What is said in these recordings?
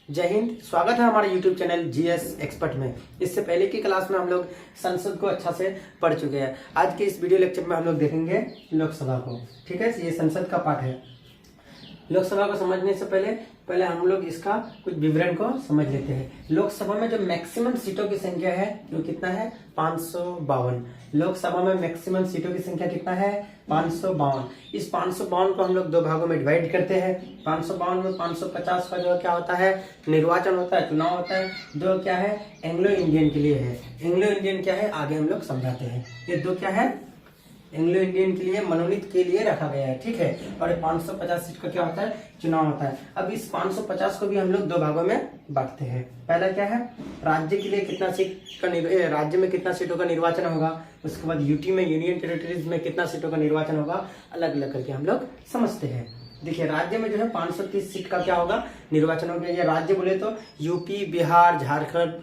जय हिंद। स्वागत है हमारे YouTube चैनल जीएस एक्सपर्ट में। इससे पहले की क्लास में हम लोग संसद को अच्छा से पढ़ चुके हैं। आज के इस वीडियो लेक्चर में हम लोग देखेंगे लोकसभा को। ठीक है, ये संसद का पार्ट है। लोकसभा को समझने से पहले हम लोग इसका कुछ विवरण को समझ लेते हैं। लोकसभा में जो मैक्सिमम सीटों की संख्या है वो कितना है? 552। लोकसभा में मैक्सिमम सीटों की संख्या कितना है? 552। इस 552 को हम लोग दो भागों में डिवाइड करते हैं। 552 में 550 का जो क्या होता है? निर्वाचन होता है, चुनाव होता है। जो क्या है? एंग्लो इंडियन के लिए है। एंग्लो इंडियन क्या है आगे हम लोग समझाते हैं। ये दो क्या है? एंग्लो इंडियन के लिए, मनोनीत के लिए रखा गया है। ठीक है, और 550 सीट का क्या होता है? चुनाव होता है। अब इस 550 को भी हम लोग दो भागों में बांटते हैं। पहला क्या है? राज्य के लिए कितना सीट का राज्य में कितना सीटों का निर्वाचन होगा। उसके बाद यूटी में, यूनियन टेरिटरीज में कितना सीटों का निर्वाचन होगा, अलग अलग करके हम लोग समझते हैं। देखिए, राज्य में जो है 530 सीट का क्या होगा? निर्वाचन होगा। ये राज्य बोले तो यूपी, बिहार, झारखंड,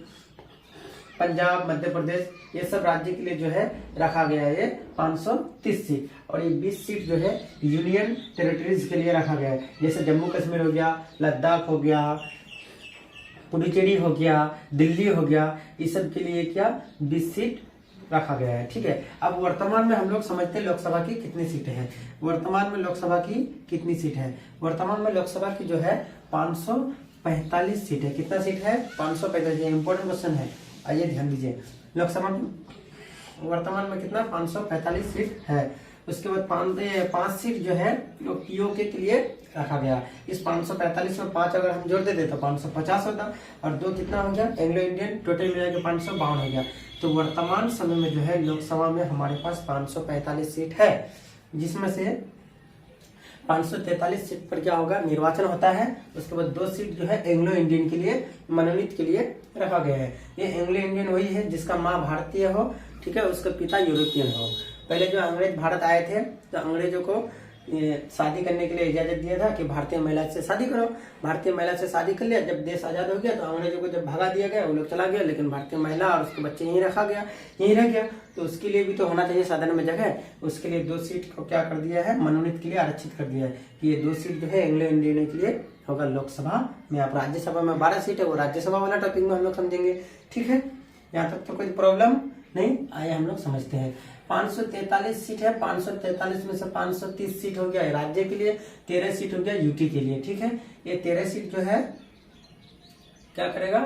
पंजाब, मध्य प्रदेश, ये सब राज्य के लिए जो है रखा गया है ये 530 सीट। और ये 20 सीट जो है यूनियन टेरिटरीज के लिए रखा गया है। जैसे जम्मू कश्मीर हो गया, लद्दाख हो गया, पुडुचेरी हो गया, दिल्ली हो गया, इस सब के लिए क्या 20 सीट रखा गया है। ठीक है, अब वर्तमान में हम लोग समझते हैं लोकसभा की कितनी सीटें हैं। वर्तमान में लोकसभा की कितनी सीट है? वर्तमान में लोकसभा की जो है 545 सीट है। कितना सीट है? 545। इंपॉर्टेंट क्वेश्चन है, आइए ध्यान दीजिए। लोकसभा में वर्तमान में कितना? 545 सीट है। उसके बाद 5 सीट जो है पीओके के लिए रखा गया। इस 545 में 5 अगर हम जोड़ देते तो 550 होता, और 2 कितना हो गया? एंग्लो इंडियन, टोटल मिला के 552 हो गया। तो वर्तमान समय में जो है लोकसभा में हमारे पास 545 सीट है, जिसमें से 543 सीट पर क्या होगा? निर्वाचन होता है। उसके बाद 2 सीट जो है एंग्लो इंडियन के लिए, मनोनीत के लिए रखा गया है। ये एंग्लो इंडियन वही है जिसका माँ भारतीय हो, ठीक है, उसका पिता यूरोपियन हो। पहले जो अंग्रेज भारत आए थे तो अंग्रेजों को शादी करने के लिए इजाजत दिया था कि भारतीय महिला से शादी करो। भारतीय महिला से शादी कर लिया। जब देश आजाद हो गया तो अंग्रेजों को जब भगा दिया गया, वो लोग चला गया, लेकिन भारतीय महिला और उसके बच्चे यहीं रखा गया, यहीं रह गया। तो उसके लिए भी तो होना चाहिए सदन में जगह। उसके लिए 2 सीट को क्या कर दिया है? मनोनीत के लिए आरक्षित कर दिया है कि ये 2 सीट जो है एंग्लो इंडियन के लिए होगा लोकसभा में। आप राज्यसभा में 12 सीट है, वो राज्यसभा वाला टॉपिक में हम लोग समझेंगे। ठीक है, यहाँ तक तो कोई प्रॉब्लम नहीं। आइए हम लोग समझते हैं। 543 सीट है। 543 में से 530 सीट हो गया राज्य के लिए, 13 सीट हो गया यूटी के लिए। ठीक है, ये 13 सीट जो है क्या करेगा?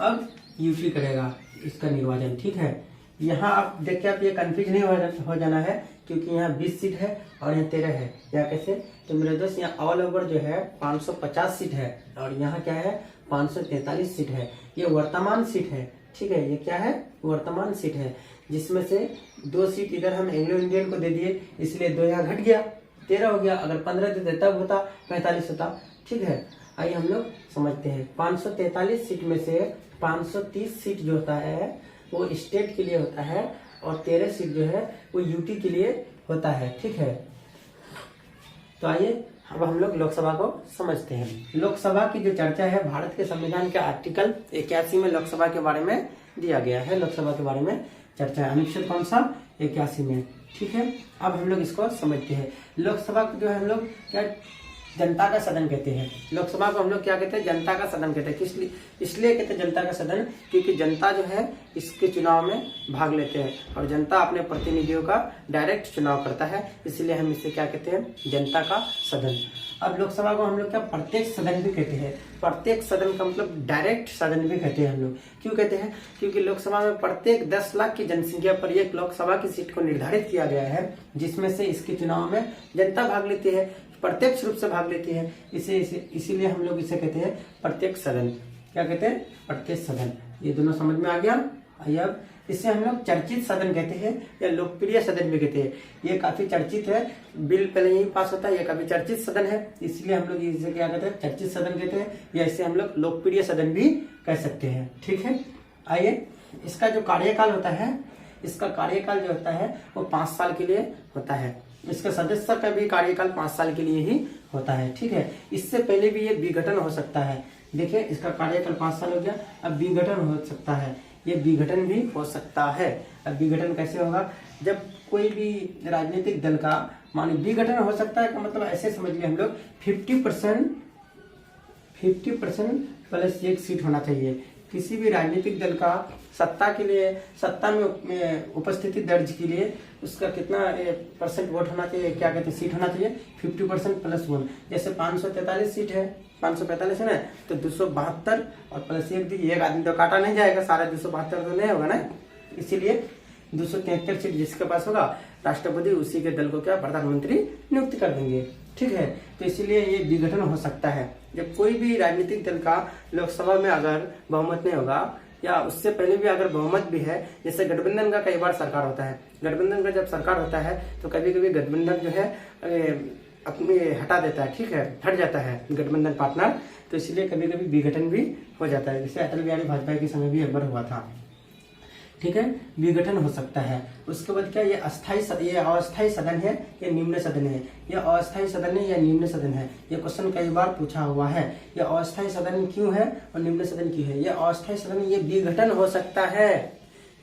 अब यूटी करेगा इसका निर्वाचन। ठीक है, यहाँ आप देखिए, आप ये कंफ्यूज नहीं हो जाना है, क्योंकि यहाँ 20 सीट है और यहाँ 13 है। या कैसे? तो मेरे दोस्त, यहाँ ऑल ओवर जो है 550 सीट है और यहाँ क्या है? 543 सीट है। ये वर्तमान सीट है। ठीक है, ये क्या है? वर्तमान सीट है, जिसमें से 2 सीट इधर हम एंग्लो इंडियन को दे दिए, इसलिए 2 यहाँ घट गया, 13 हो गया। अगर 15 देते तब होता 45 होता। ठीक है, आइए हम लोग समझते हैं। 543 सीट में से 530 सीट जो होता है वो स्टेट के लिए होता है, और 13 सीट जो है वो यूटी के लिए होता है। ठीक है, तो आइए अब हम लोग लोकसभा को समझते हैं। लोकसभा की जो चर्चा है, भारत के संविधान के आर्टिकल 81 में लोकसभा के बारे में दिया गया है। लोकसभा के बारे में चर्चा है अनुच्छेद कौन सा? 81 में। ठीक है, अब हम लोग इसको समझते हैं। लोकसभा को जो है हम लोग क्या जनता का सदन कहते हैं। लोकसभा को हम लोग क्या कहते हैं? जनता का सदन कहते हैं। किस लिए? इसलिए कहते हैं जनता का सदन, क्योंकि जनता जो है इसके चुनाव में भाग लेते हैं और जनता अपने प्रतिनिधियों का डायरेक्ट चुनाव करता है, इसलिए हम इसे क्या कहते हैं? जनता का सदन। अब लोकसभा को हम लोग क्या प्रत्येक सदन भी कहते हैं। प्रत्येक सदन का मतलब डायरेक्ट सदन भी कहते हैं हम लोग। क्यों कहते हैं? क्योंकि लोकसभा में प्रत्येक 10 लाख की जनसंख्या पर एक लोकसभा की सीट को निर्धारित किया गया है, जिसमें से इसके चुनाव में जनता भाग लेती है, प्रत्यक्ष रूप से भाग लेती है। इसीलिए हम लोग इसे कहते हैं प्रत्येक सदन। क्या कहते हैं? प्रत्येक सदन। ये दोनों समझ में आ गया। आइए, अब इसे हम लोग चर्चित सदन कहते हैं या लोकप्रिय सदन भी कहते हैं। ये काफी चर्चित है, बिल पहले यही पास होता है। ये काफी चर्चित सदन है, इसलिए हम लोग इसे क्या कहते हैं? चर्चित सदन कहते हैं, या इसे हम लोग लोकप्रिय सदन भी कह सकते हैं। ठीक है, आइए, इसका जो कार्यकाल होता है, इसका कार्यकाल जो होता है वो 5 साल के लिए होता है। इसके सदस्य का भी कार्यकाल 5 साल के लिए ही होता है। ठीक है, इससे पहले भी ये विघटन हो सकता है। देखिए, इसका कार्यकाल 5 साल हो गया, अब विघटन हो सकता है। ये विघटन भी हो सकता है। अब विघटन कैसे होगा? जब कोई भी राजनीतिक दल का माने विघटन हो सकता है, का मतलब ऐसे समझिए हम लोग 50% प्लस 1 सीट होना चाहिए। किसी भी राजनीतिक दल का सत्ता में उपस्थिति दर्ज के लिए उसका कितना परसेंट वोट होना चाहिए, क्या कहते हैं, सीट होना चाहिए 50% प्लस 1। जैसे 543 सीट है, 545 है ना, तो 272 और प्लस 1 दीजिए। एक आदमी तो काटा नहीं जाएगा, सारा 272 तो नहीं होगा ना, इसीलिए 273 सीट जिसके पास होगा राष्ट्रपति उसी के दल को क्या प्रधानमंत्री नियुक्त कर देंगे। ठीक है, तो इसीलिए ये विघटन हो सकता है। जब कोई भी राजनीतिक दल का लोकसभा में अगर बहुमत नहीं होगा या उससे पहले भी अगर बहुमत भी है, जैसे गठबंधन का कई बार सरकार होता है, गठबंधन का जब सरकार होता है तो कभी कभी गठबंधन जो है अपने हटा देता है, ठीक है, हट जाता है गठबंधन पार्टनर, तो इसलिए कभी कभी विघटन भी हो जाता है। जैसे अटल बिहारी वाजपेयी के समय भी एक बार हुआ था। ठीक है, विघटन हो सकता है। उसके बाद क्या, ये अस्थायी सदन है या निम्न सदन है, ये अस्थायी सदन है या निम्न सदन है, ये क्वेश्चन कई बार पूछा हुआ है। ये अस्थायी सदन क्यों है और निम्न सदन क्यों है? ये अस्थायी सदन ये विघटन हो सकता है,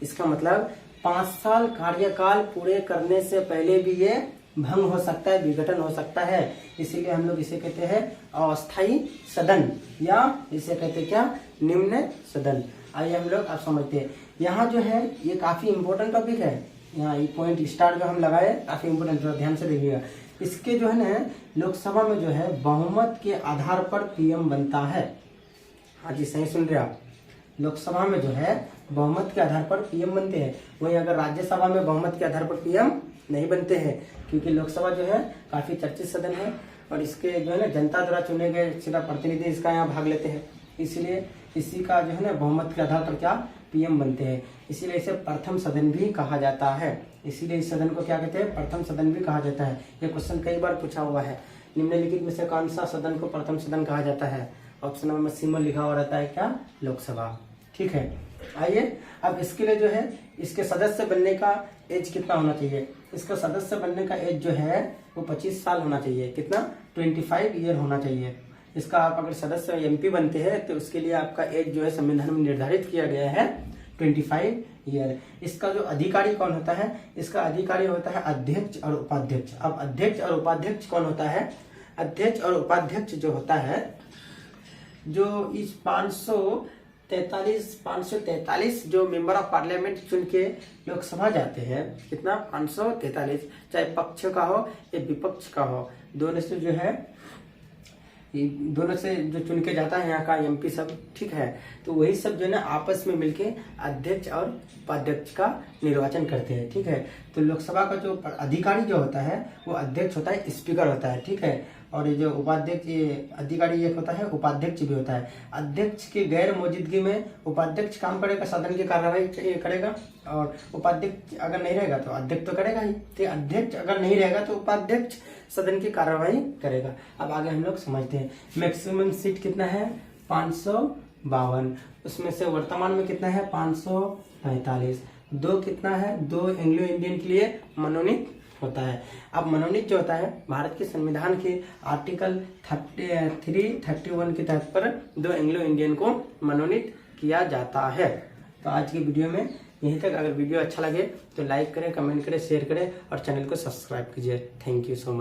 इसका मतलब 5 साल कार्यकाल पूरे करने से पहले भी ये भंग हो सकता है, विघटन हो सकता है। इसीलिए हम लोग इसे कहते हैं अस्थायी सदन या इसे कहते हैं क्या, निम्न सदन। आइए हम लोग अब समझते हैं। यहाँ जो है ये काफी इंपॉर्टेंट टॉपिक है, यहाँ ये पॉइंट स्टार जो हम लगाए काफी इंपॉर्टेंट, ध्यान से देखिएगा। इसके जो है ना लोकसभा में जो है बहुमत के आधार पर पीएम बनता है। हाँ जी, सही सुन रहे आप, लोकसभा में जो है बहुमत के आधार पर पीएम बनते हैं। वहीं अगर राज्यसभा में बहुमत के आधार पर पीएम नहीं बनते हैं, क्योंकि लोकसभा जो है काफी चर्चित सदन है और इसके जो है ना जनता द्वारा चुने गए सीधा प्रतिनिधि इसका यहाँ भाग लेते हैं, इसलिए इसी का जो है ना बहुमत के आधार पर क्या पीएम बनते हैं। इसीलिए इसे प्रथम सदन भी कहा जाता है। इसीलिए इस सदन को क्या कहते हैं, प्रथम सदन भी कहा जाता है। ये क्वेश्चन कई बार पूछा हुआ है। निम्नलिखित में से कौन सा सदन को प्रथम सदन कहा जाता है? ऑप्शन नंबर में सिंबल लिखा हुआ रहता है क्या, लोकसभा। ठीक है, आइए अब इसके लिए जो है इसके सदस्य बनने का एज कितना होना चाहिए? इसका सदस्य बनने का एज जो है वो 25 साल होना चाहिए। कितना? 25 ईयर होना चाहिए। इसका आप अगर सदस्य एमपी बनते हैं तो उसके लिए आपका एज जो है संविधान में निर्धारित किया गया है 25 ईयर। इसका जो अधिकारी कौन होता है? इसका अधिकारी होता है अध्यक्ष और उपाध्यक्ष। अब अध्यक्ष और उपाध्यक्ष कौन होता है? अध्यक्ष और उपाध्यक्ष जो होता है, जो इस 543 जो मेंबर ऑफ पार्लियामेंट चुन के लोकसभा जाते हैं, कितना? 543, चाहे पक्ष का हो या विपक्ष का हो, दोनों से जो है दोनों से जो चुन के जाता है यहाँ का एमपी सब, ठीक है, तो वही सब जो है ना आपस में मिलके अध्यक्ष और उपाध्यक्ष का निर्वाचन करते हैं। ठीक है, तो लोकसभा का जो अधिकारी जो होता है वो अध्यक्ष होता है, स्पीकर होता है। ठीक है, और ये जो उपाध्यक्ष अधिकारी एक होता है, उपाध्यक्ष भी होता है। अध्यक्ष की गैर मौजूदगी में उपाध्यक्ष काम करेगा, सदन की कार्यवाही करेगा, और उपाध्यक्ष अगर नहीं रहेगा तो अध्यक्ष तो करेगा ही। तो अध्यक्ष अगर नहीं रहेगा तो उपाध्यक्ष सदन की कार्यवाही करेगा। अब आगे हम लोग समझते हैं। मैक्सिमम सीट कितना है? 552। उसमें से वर्तमान में कितना है? 545। 2 कितना है? 2 एंग्लो इंडियन के लिए मनोनीत होता है। अब मनोनीत जो होता है भारत के संविधान के आर्टिकल 331 के तहत पर 2 एंग्लो इंडियन को मनोनीत किया जाता है। तो आज की वीडियो में यहीं तक। अगर वीडियो अच्छा लगे तो लाइक करें, कमेंट करें, शेयर करें और चैनल को सब्सक्राइब कीजिए। Thank you so much.